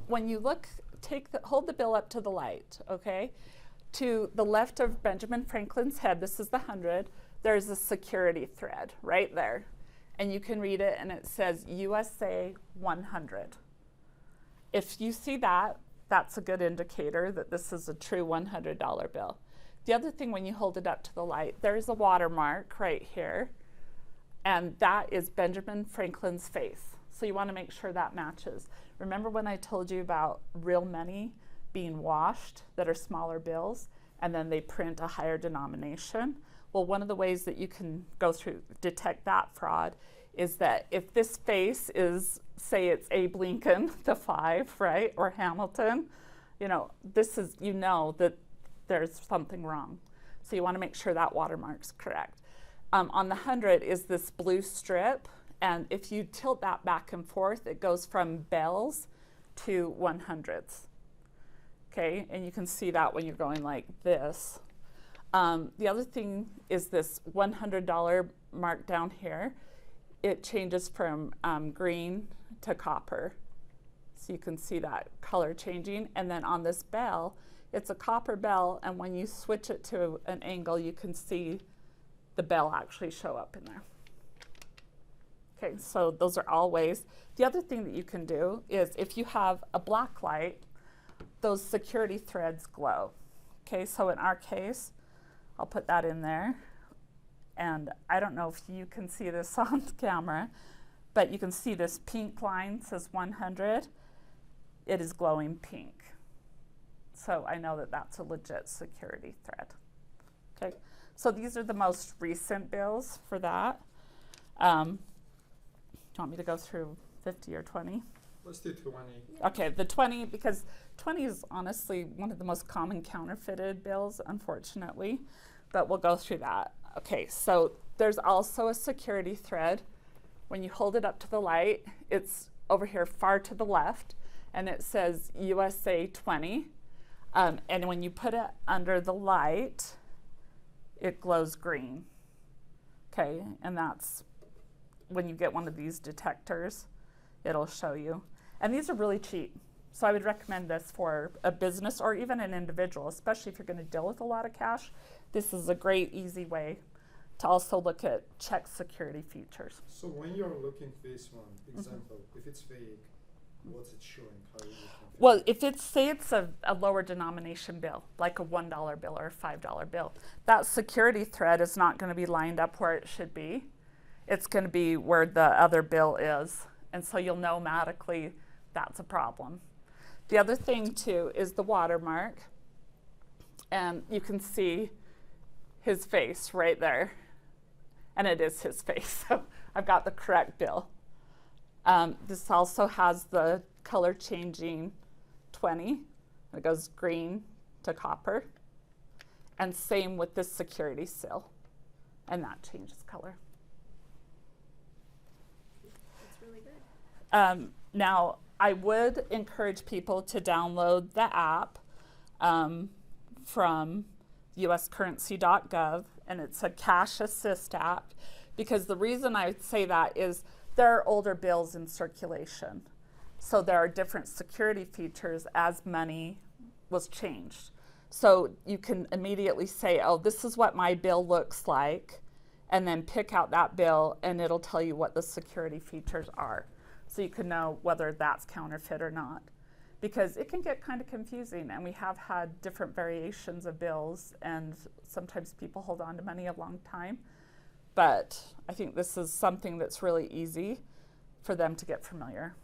when you look, hold the bill up to the light, okay? To the left of Benjamin Franklin's head, this is the 100, there's a security thread right there. And you can read it, and it says USA 100. If you see that, that's a good indicator that this is a true $100 bill. The other thing, when you hold it up to the light, there's a watermark right here, and that is Benjamin Franklin's face. So you want to make sure that matches. Remember when I told you about real money being washed that are smaller bills, and then they print a higher denomination? Well, one of the ways that you can go through, detect that fraud, is that if this face is, say it's Abe Lincoln, the 5, right, or Hamilton, you know, this is, you know that there's something wrong. So you want to make sure that watermark's correct. On the 100 is this blue strip, and if you tilt that back and forth, it goes from bells to 100s. Okay, and you can see that when you're going like this. The other thing is this $100 mark down here. It changes from green to copper. So you can see that color changing. And then on this bell, it's a copper bell, and when you switch it to an angle, you can see the bell actually show up in there. Okay, so those are all ways. The other thing that you can do is if you have a black light, those security threads glow. Okay, so in our case, I'll put that in there. And I don't know if you can see this on the camera, but you can see this pink line says 100. It is glowing pink. So I know that that's a legit security thread. Okay, so these are the most recent bills for that. Do you want me to go through 50 or 20? Let's do 20. Okay, the 20, because 20 is honestly one of the most common counterfeited bills, unfortunately, but we'll go through that. Okay, so there's also a security thread. When you hold it up to the light, it's over here far to the left, and it says USA 20. And when you put it under the light, it glows green. Okay, and that's when you get one of these detectors, it'll show you. And these are really cheap. So I would recommend this for a business or even an individual, especially if you're going to deal with a lot of cash. This is a great, easy way to also look at check security features. So when you're looking at this one, example, if it's fake, what's it showing? How you Well, if it's, say it's a lower denomination bill, like a $1 bill or a $5 bill, that security thread is not going to be lined up where it should be. It's going to be where the other bill is. And so you'll know automatically that's a problem. The other thing too is the watermark. And you can see his face right there. And it is his face, so I've got the correct bill. This also has the color changing 20. It goes green to copper. And same with this security seal. And that changes color. That's really good. Now, I would encourage people to download the app from uscurrency.gov, and it's a cash assist app, because the reason I say that is there are older bills in circulation. So there are different security features as money was changed. So you can immediately say, oh, this is what my bill looks like, and then pick out that bill, and it'll tell you what the security features are. So you can know whether that's counterfeit or not. Because it can get kind of confusing, and we have had different variations of bills, and sometimes people hold on to money a long time. But I think this is something that's really easy for them to get familiar.